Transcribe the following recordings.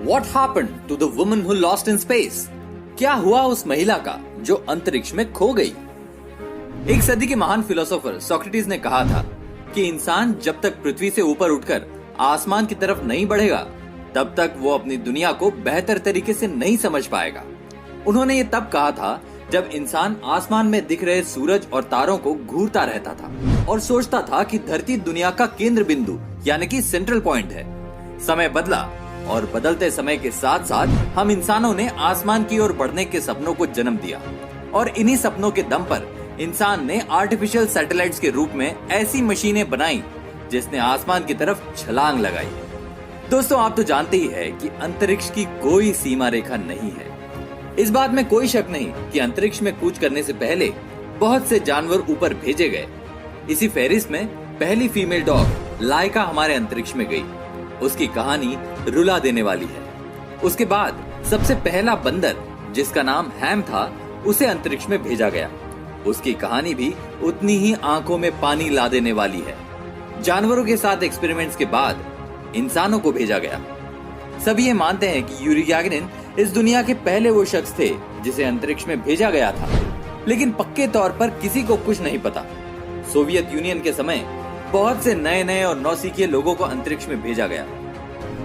What happened to the woman who lost in space? क्या हुआ उस महिला का जो अंतरिक्ष में खो गई? एक सदी के महान फिलोसोफर सोक्रेटिस ने कहा था कि इंसान जब तक पृथ्वी से ऊपर उठकर आसमान की तरफ नहीं बढ़ेगा तब तक वो अपनी दुनिया को बेहतर तरीके से नहीं समझ पाएगा। उन्होंने ये तब कहा था जब इंसान आसमान में दिख रहे सूरज और तारों को घूरता रहता था और सोचता था कि धरती दुनिया का केंद्र बिंदु यानी कि सेंट्रल पॉइंट है। समय बदला और बदलते समय के साथ साथ हम इंसानों ने आसमान की ओर बढ़ने के सपनों को जन्म दिया और इन्हीं सपनों के दम पर इंसान ने आर्टिफिशियल सैटेलाइट्स के रूप में ऐसी मशीनें बनाई जिसने आसमान की तरफ छलांग लगाई। दोस्तों, आप तो जानते ही है कि अंतरिक्ष की कोई सीमा रेखा नहीं है। इस बात में कोई शक नहीं कि अंतरिक्ष में कूच करने से पहले बहुत से जानवर ऊपर भेजे गए। इसी फेरिस में पहली फीमेल डॉग लाइका हमारे अंतरिक्ष में गई। उसकी कहानी रुला देने वाली है। उसके बाद सबसे पहला बंदर जिसका नाम हैम था उसे अंतरिक्ष में भेजा गया। उसकी कहानी भी उतनी ही आंखों में पानी ला देने वाली है। जानवरों के साथ एक्सपेरिमेंट्स के बाद इंसानों को भेजा गया। सभी ये मानते हैं कि यूरी गैगरिन इस दुनिया के पहले वो शख्स थे जिसे अंतरिक्ष में भेजा गया था, लेकिन पक्के तौर पर किसी को कुछ नहीं पता। सोवियत यूनियन के समय बहुत से नए नए और नौसिखिए लोगों को अंतरिक्ष में भेजा गया।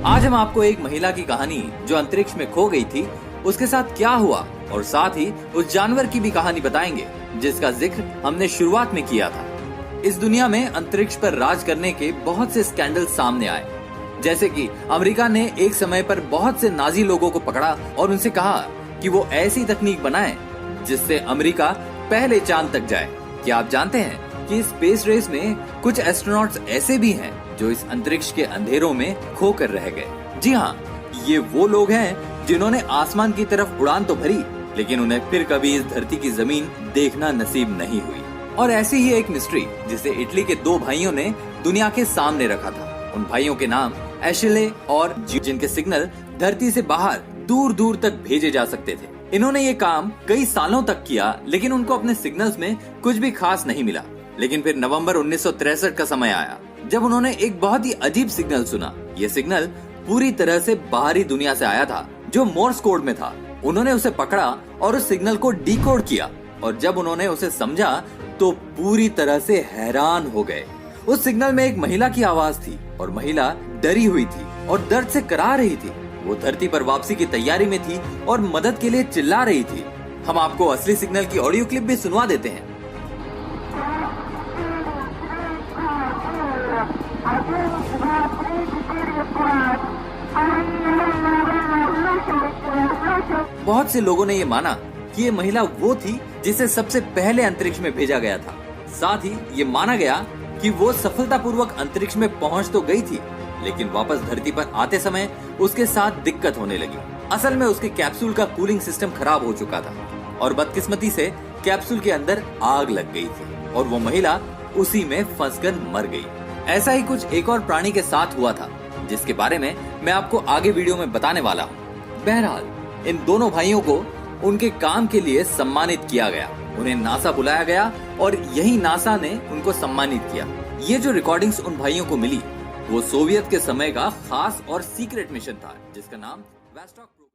आज हम आपको एक महिला की कहानी जो अंतरिक्ष में खो गई थी उसके साथ क्या हुआ और साथ ही उस जानवर की भी कहानी बताएंगे जिसका जिक्र हमने शुरुआत में किया था। इस दुनिया में अंतरिक्ष पर राज करने के बहुत से स्कैंडल सामने आए, जैसे कि अमेरिका ने एक समय पर बहुत से नाजी लोगों को पकड़ा और उनसे कहा कि वो ऐसी तकनीक बनाएं जिससे अमेरिका पहले चांद तक जाए। क्या आप जानते हैं कि स्पेस रेस में कुछ एस्ट्रोनॉट्स ऐसे भी हैं जो इस अंतरिक्ष के अंधेरों में खो कर रह गए? जी हाँ, ये वो लोग हैं जिन्होंने आसमान की तरफ उड़ान तो भरी लेकिन उन्हें फिर कभी इस धरती की जमीन देखना नसीब नहीं हुई। और ऐसी ही एक मिस्ट्री जिसे इटली के दो भाइयों ने दुनिया के सामने रखा था। उन भाइयों के नाम एशिले और जिनके सिग्नल धरती से बाहर दूर दूर तक भेजे जा सकते थे। इन्होंने ये काम कई सालों तक किया लेकिन उनको अपने सिग्नल्स में कुछ भी खास नहीं मिला। लेकिन फिर नवंबर 1963 का समय आया जब उन्होंने एक बहुत ही अजीब सिग्नल सुना। ये सिग्नल पूरी तरह से बाहरी दुनिया से आया था जो मोर्स कोड में था। उन्होंने उसे पकड़ा और उस सिग्नल को डिकोड किया और जब उन्होंने उसे समझा तो पूरी तरह से हैरान हो गए। उस सिग्नल में एक महिला की आवाज थी और महिला डरी हुई थी और दर्द से करा रही थी। वो धरती पर वापसी की तैयारी में थी और मदद के लिए चिल्ला रही थी। हम आपको असली सिग्नल की ऑडियो क्लिप भी सुनवा देते हैं। बहुत से लोगों ने ये माना कि ये महिला वो थी जिसे सबसे पहले अंतरिक्ष में भेजा गया था। साथ ही ये माना गया कि वो सफलतापूर्वक अंतरिक्ष में पहुंच तो गई थी लेकिन वापस धरती पर आते समय उसके साथ दिक्कत होने लगी। असल में उसके कैप्सूल का कूलिंग सिस्टम खराब हो चुका था और बदकिस्मती से कैप्सूल के अंदर आग लग गई थी और वो महिला उसी में फंसकर मर गई। ऐसा ही कुछ एक और प्राणी के साथ हुआ था जिसके बारे में मैं आपको आगे वीडियो में बताने वाला हूँ। बहरहाल इन दोनों भाइयों को उनके काम के लिए सम्मानित किया गया। उन्हें नासा बुलाया गया और यही नासा ने उनको सम्मानित किया। ये जो रिकॉर्डिंग्स उन भाइयों को मिली वो सोवियत के समय का खास और सीक्रेट मिशन था जिसका नाम वेस्टॉक